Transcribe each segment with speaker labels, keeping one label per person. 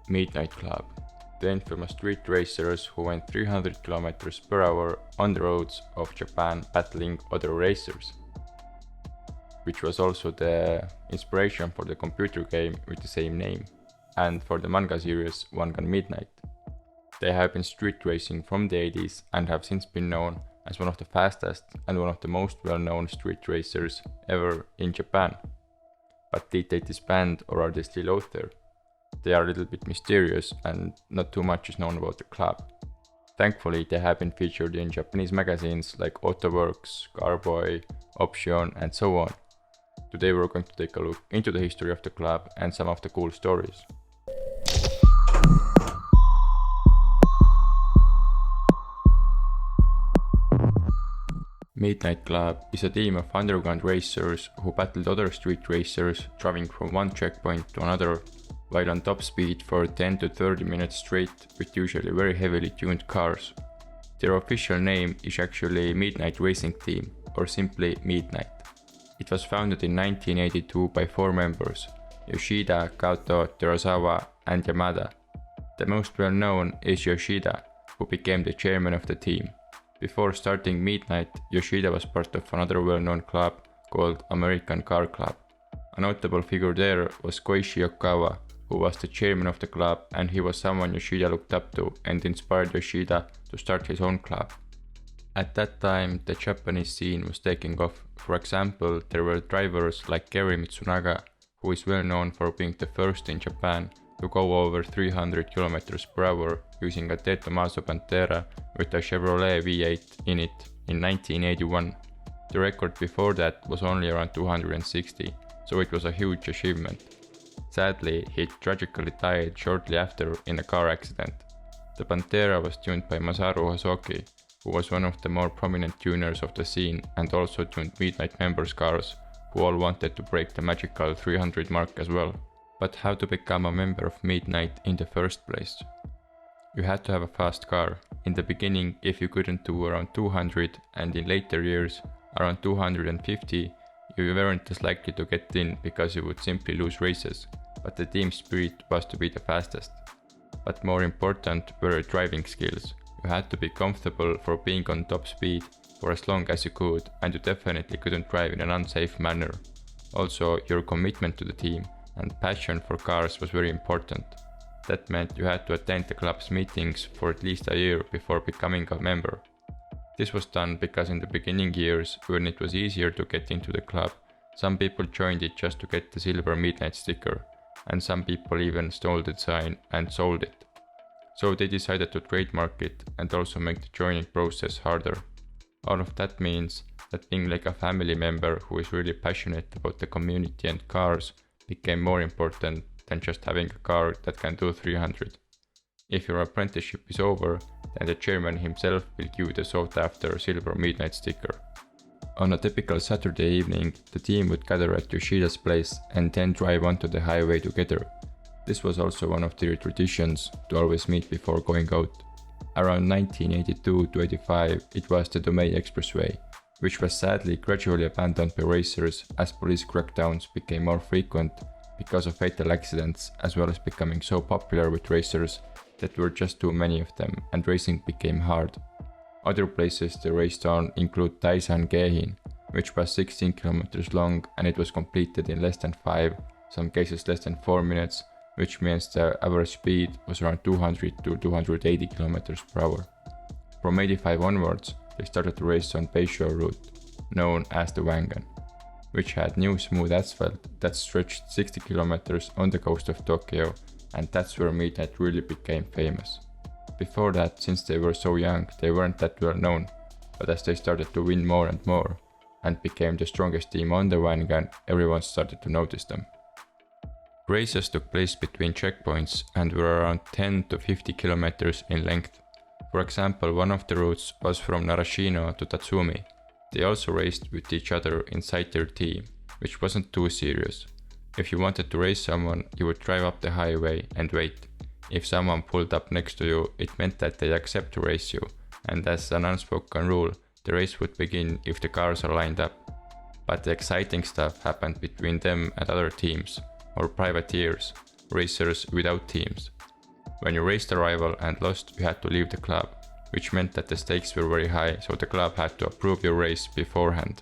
Speaker 1: Midnight Club, the infamous street racers who went 300 km per hour on the roads of Japan battling other racers, which was also the inspiration for the computer game with the same name, and for the manga series Wangan Midnight. They have been street racing from the 80s and have since been known as one of the fastest and one of the most well-known street racers ever in Japan. But did they disband or are they still out there? They are a little bit mysterious and not too much is known about the club. Thankfully, they have been featured in Japanese magazines like Autoworks, Carboy, Option and so on. Today we're going to take a look into the history of the club and some of the cool stories. Midnight Club is a team of underground racers who battled other street racers, driving from one checkpoint to another while on top speed for 10 to 30 minutes straight with usually very heavily tuned cars. Their official name is actually Midnight Racing Team, or simply Midnight. It was founded in 1982 by 4 members, Yoshida, Kato, Terasawa and Yamada. The most well known is Yoshida, who became the chairman of the team. Before starting Midnight, Yoshida was part of another well-known club called American Car Club. A notable figure there was Koichi Okawa, who was the chairman of the club, and he was someone Yoshida looked up to and inspired Yoshida to start his own club. At that time, the Japanese scene was taking off. For example, there were drivers like Gary Mitsunaga, who is well known for being the first in Japan to go over 300 km per hour using a De Tomaso Pantera with a Chevrolet V8 in it in 1981. The record before that was only around 260, so it was a huge achievement. Sadly, he tragically died shortly after in a car accident. The Pantera was tuned by Masaru Hosoki, who was one of the more prominent tuners of the scene and also tuned Midnight members' cars, who all wanted to break the magical 300 mark as well. But how to become a member of Midnight in the first place? You had to have a fast car. In the beginning, if you couldn't do around 200 and in later years around 250, you weren't as likely to get in because you would simply lose races, but the team spirit was to be the fastest. But more important were your driving skills. You had to be comfortable for being on top speed for as long as you could, and you definitely couldn't drive in an unsafe manner. Also, your commitment to the team and passion for cars was very important. That meant you had to attend the club's meetings for at least a year before becoming a member. This was done because in the beginning years, when it was easier to get into the club, some people joined it just to get the silver Midnight sticker, and some people even stole the sign and sold it. So they decided to trademark it and also make the joining process harder. All of that means that being like a family member who is really passionate about the community and cars became more important than just having a car that can do 300. If your apprenticeship is over, then the chairman himself will give you the sought after silver Midnight sticker. On a typical Saturday evening, the team would gather at Yoshida's place and then drive onto the highway together. This was also one of their traditions to always meet before going out. Around 1982 to 85, it was the Tomei expressway, which was sadly gradually abandoned by racers as police crackdowns became more frequent because of fatal accidents, as well as becoming so popular with racers that there were just too many of them and racing became hard. Other places they raced on include Taisan Gehin, which was 16 kilometers long and it was completed in less than 5, some cases less than 4 minutes, which means the average speed was around 200 to 280 kilometers per hour. From 85 onwards, they started to race on Bayshore route, known as the Wangan, which had new smooth asphalt that stretched 60 kilometers on the coast of Tokyo, and that's where Midnight really became famous. Before that, since they were so young, they weren't that well known, but as they started to win more and more, and became the strongest team on the Wangan, everyone started to notice them. Races took place between checkpoints and were around 10 to 50 kilometers in length. For example, one of the routes was from Narashino to Tatsumi. They also raced with each other inside their team, which wasn't too serious. If you wanted to race someone, you would drive up the highway and wait. If someone pulled up next to you, it meant that they accept to race you, and as an unspoken rule, the race would begin if the cars are lined up. But the exciting stuff happened between them and other teams, or privateers, racers without teams. When you raced a rival and lost, you had to leave the club, which meant that the stakes were very high, so the club had to approve your race beforehand.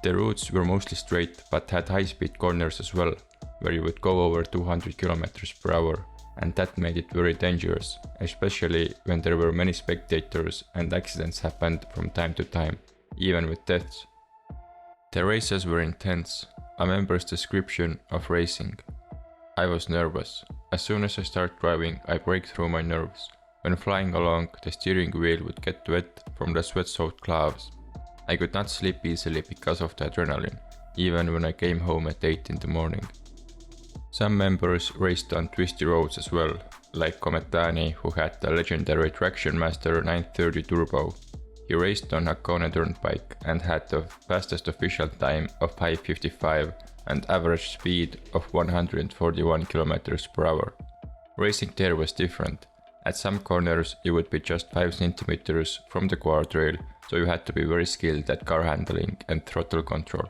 Speaker 1: The routes were mostly straight, but had high-speed corners as well, where you would go over 200 km per hour, and that made it very dangerous, especially when there were many spectators and accidents happened from time to time, even with deaths. The races were intense. A member's description of racing. I was nervous. As soon as I start driving, I break through my nerves. When flying along, the steering wheel would get wet from the sweat-soaked gloves. I could not sleep easily because of the adrenaline, even when I came home at 8 in the morning. Some members raced on twisty roads as well, like Kometani, who had the legendary Traction Master 930 Turbo. He raced on Hakone Turnpike and had the fastest official time of 5:55 and average speed of 141 km per hour. Racing there was different. At some corners you would be just 5 cm from the guardrail, so you had to be very skilled at car handling and throttle control.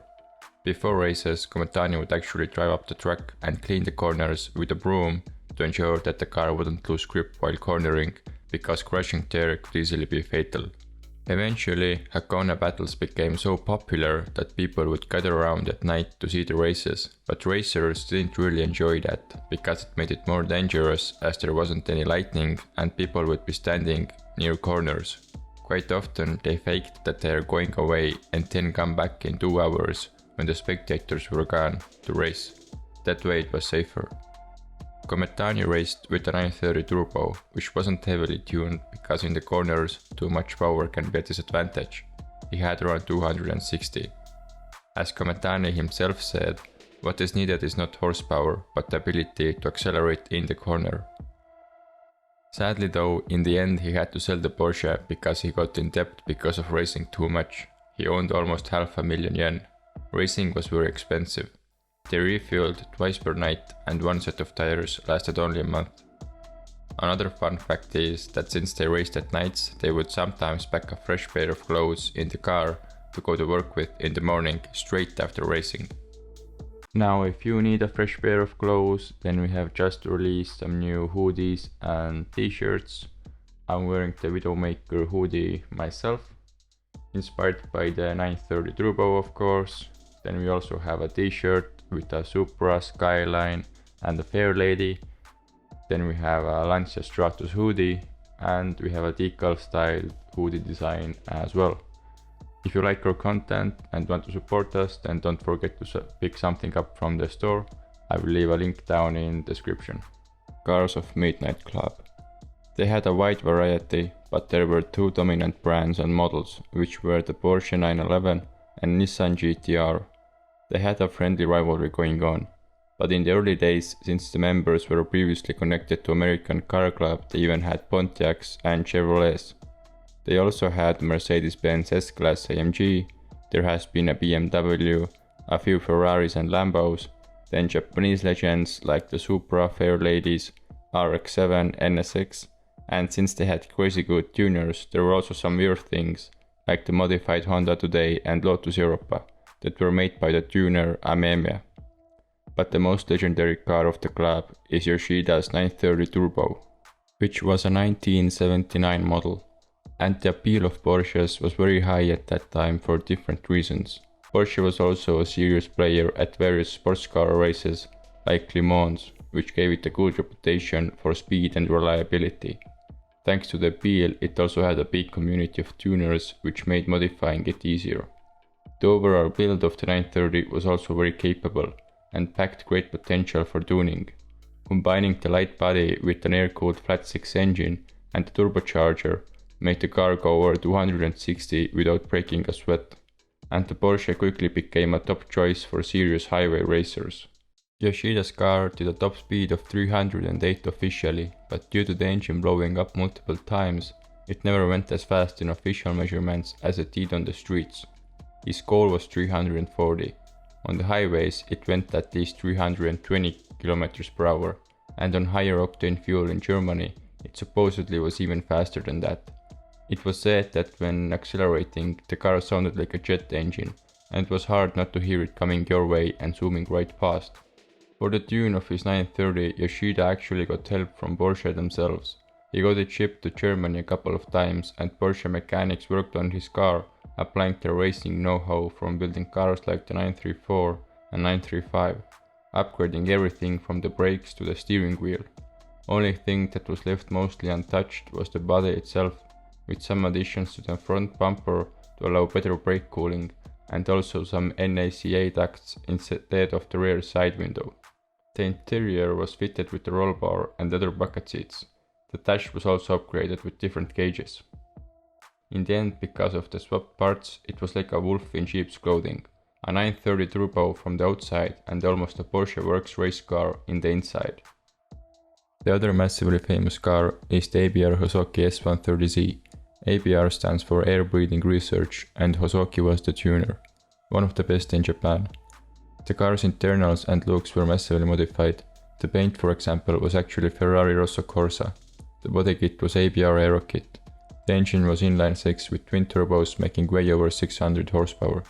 Speaker 1: Before races, Kometani would actually drive up the track and clean the corners with a broom to ensure that the car wouldn't lose grip while cornering, because crashing there could easily be fatal. Eventually, Hakone battles became so popular that people would gather around at night to see the races, but racers didn't really enjoy that, because it made it more dangerous as there wasn't any lighting and people would be standing near corners. Quite often they faked that they are going away and then come back in 2 hours when the spectators were gone to race. That way it was safer. Kometani raced with a 930 Turbo, which wasn't heavily tuned because in the corners too much power can be a disadvantage. He had around 260. As Kometani himself said, what is needed is not horsepower, but the ability to accelerate in the corner. Sadly though, in the end he had to sell the Porsche because he got in debt because of racing too much. He owned almost $500,000 yen. Racing was very expensive. They refueled twice per night and one set of tires lasted only a month. Another fun fact is that since they raced at nights, they would sometimes pack a fresh pair of clothes in the car to go to work with in the morning straight after racing. Now if you need a fresh pair of clothes, then we have just released some new hoodies and t-shirts. I'm wearing the Widowmaker hoodie myself, inspired by the 930 Turbo of course. Then we also have a t-shirt with a Supra, Skyline and a Fair Lady. Then we have a Lancia Stratus hoodie and we have a decal style hoodie design as well. If you like our content and want to support us, then don't forget to pick something up from the store. I will leave a link down in description. Cars of Midnight Club. They had a wide variety, but there were 2 dominant brands and models, which were the Porsche 911 and Nissan GT-R. They had a friendly rivalry going on, but in the early days, since the members were previously connected to American Car Club, they even had Pontiacs and Chevrolets. They also had Mercedes-Benz S-Class AMG, there has been a BMW, a few Ferraris and Lambos, then Japanese legends like the Supra Fair Ladies, RX-7, NSX, and since they had crazy good tuners, there were also some weird things, like the modified Honda Today and Lotus Europa, that were made by the tuner Amemia. But the most legendary car of the club is Yoshida's 930 Turbo, which was a 1979 model. And the appeal of Porsches was very high at that time for different reasons. Porsche was also a serious player at various sports car races like Le Mans, which gave it a good reputation for speed and reliability. Thanks to the appeal, it also had a big community of tuners, which made modifying it easier. The overall build of the 930 was also very capable and packed great potential for tuning. Combining the light body with an air-cooled flat-six engine and the turbocharger made the car go over 260 without breaking a sweat, and the Porsche quickly became a top choice for serious highway racers. Yoshida's car did a top speed of 308 officially, but due to the engine blowing up multiple times, it never went as fast in official measurements as it did on the streets. His goal was 340. On the highways it went at least 320 km per hour, and on higher octane fuel in Germany it supposedly was even faster than that. It was said that when accelerating the car sounded like a jet engine, and it was hard not to hear it coming your way and zooming right past. For the tune of his 930, Yoshida actually got help from Porsche themselves. He got it shipped to Germany a couple of times and Porsche mechanics worked on his car, applying their racing know-how from building cars like the 934 and 935, upgrading everything from the brakes to the steering wheel. Only thing that was left mostly untouched was the body itself, with some additions to the front bumper to allow better brake cooling, and also some NACA ducts instead of the rear side window. The interior was fitted with the roll bar and other bucket seats. The dash was also upgraded with different gauges. In the end, because of the swapped parts, it was like a wolf in sheep's clothing, a 930 turbo from the outside and almost a Porsche Works race car in the inside. The other massively famous car is the ABR Hosoki S130Z. ABR stands for Air Breathing Research and Hosoki was the tuner, one of the best in Japan. The car's internals and looks were massively modified. The paint, for example, was actually Ferrari Rosso Corsa. The body kit was ABR Aero kit. The engine was inline-6 with twin turbos making way over 600 horsepower.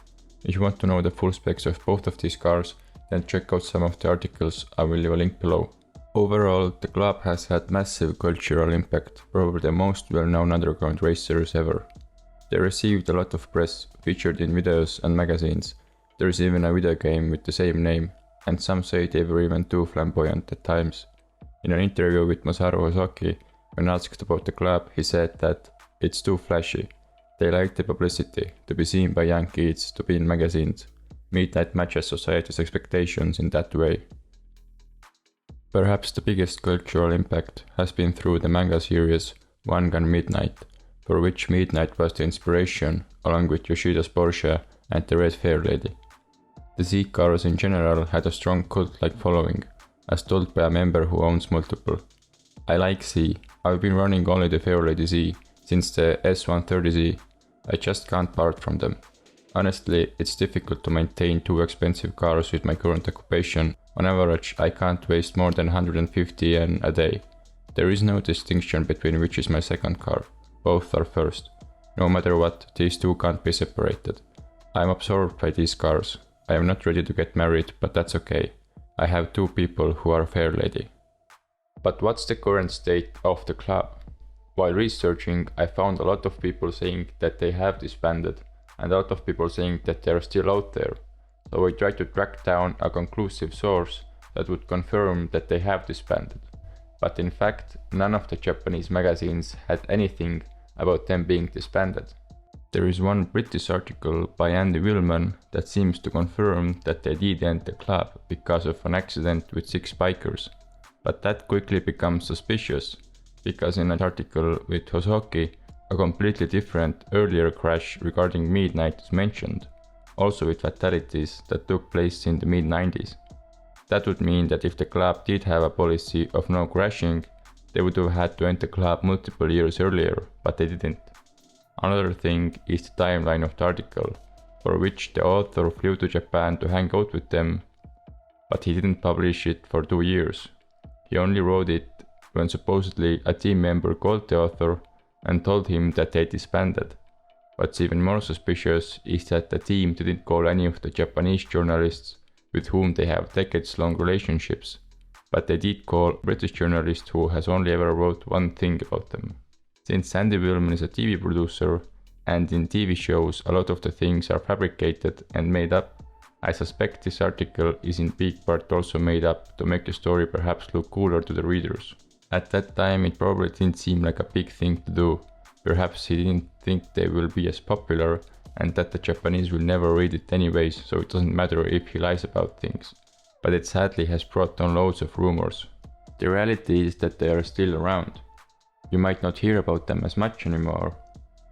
Speaker 1: If you want to know the full specs of both of these cars, then check out some of the articles, I will leave a link below. Overall, the club has had massive cultural impact, probably the most well-known underground racers ever. They received a lot of press, featured in videos and magazines. There is even a video game with the same name, and some say they were even too flamboyant at times. In an interview with Masaru Hosoki, when asked about the club, he said that it's too flashy. They like the publicity, to be seen by young kids, to be in magazines. Midnight matches society's expectations in that way. Perhaps the biggest cultural impact has been through the manga series Wangan Midnight, for which Midnight was the inspiration, along with Yoshida's Porsche and the Red Fair Lady. The Z cars in general had a strong cult-like following, as told by a member who owns multiple. I like Z, I've been running only the Fair Lady Z since the S130Z, I just can't part from them. Honestly, it's difficult to maintain two expensive cars with my current occupation. On average, I can't waste more than 150 yen a day. There is no distinction between which is my second car. Both are first. No matter what, these two can't be separated. I'm absorbed by these cars. I am not ready to get married, but that's okay. I have two people who are fair lady. But what's the current state of the club? While researching, I found a lot of people saying that they have disbanded, and a lot of people saying that they are still out there. So I tried to track down a conclusive source that would confirm that they have disbanded. But in fact, none of the Japanese magazines had anything about them being disbanded. There is one British article by Andy Willman that seems to confirm that they did end the club because of an accident with 6 bikers. But that quickly becomes suspicious, because in an article with Hosoki, a completely different earlier crash regarding Midnight is mentioned, also with fatalities that took place in the mid-90s. That would mean that if the club did have a policy of no crashing, they would have had to end the club multiple years earlier, but they didn't. Another thing is the timeline of the article, for which the author flew to Japan to hang out with them, but he didn't publish it for 2 years. He only wrote it when supposedly a team member called the author and told him that they disbanded. What's even more suspicious is that the team didn't call any of the Japanese journalists with whom they have decades-long relationships, but they did call a British journalist who has only ever wrote one thing about them. Since Andy Willman is a TV producer, and in TV shows a lot of the things are fabricated and made up, I suspect this article is in big part also made up to make the story perhaps look cooler to the readers. At that time it probably didn't seem like a big thing to do. Perhaps he didn't think they will be as popular and that the Japanese will never read it anyways, so it doesn't matter if he lies about things. But it sadly has brought on loads of rumors. The reality is that they are still around. You might not hear about them as much anymore,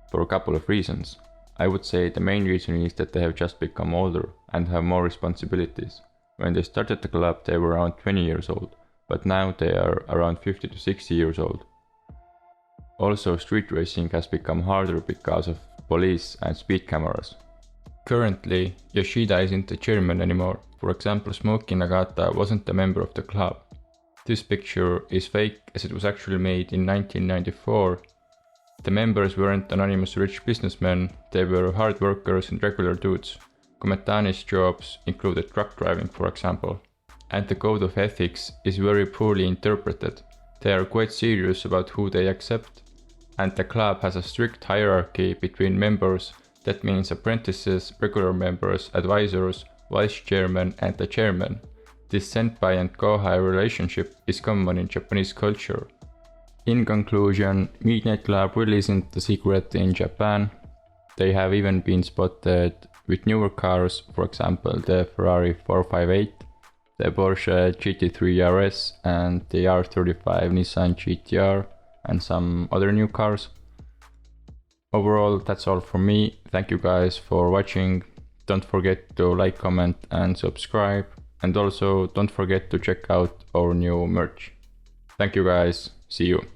Speaker 1: for a couple of reasons. I would say the main reason is that they have just become older and have more responsibilities. When they started the club they were around 20 years old, but now they are around 50 to 60 years old. Also, street racing has become harder because of police and speed cameras. Currently, Yoshida isn't the chairman anymore. For example, Smokey Nagata wasn't a member of the club. This picture is fake as it was actually made in 1994. The members weren't anonymous rich businessmen, they were hard workers and regular dudes. Kometani's jobs included truck driving, for example. and the code of ethics is very poorly interpreted. They are quite serious about who they accept, and the club has a strict hierarchy between members. That means apprentices, regular members, advisors, vice chairman and the chairman. This senpai and kohai relationship is common in Japanese culture. In conclusion, Midnight Club really isn't a secret in Japan. They have even been spotted with newer cars, for example the Ferrari 458, the Porsche GT3 RS and the R35 Nissan GT-R and some other new cars. Overall, that's all from me. Thank you guys for watching. Don't forget to like, comment and subscribe. And also don't forget to check out our new merch. Thank you guys. See you.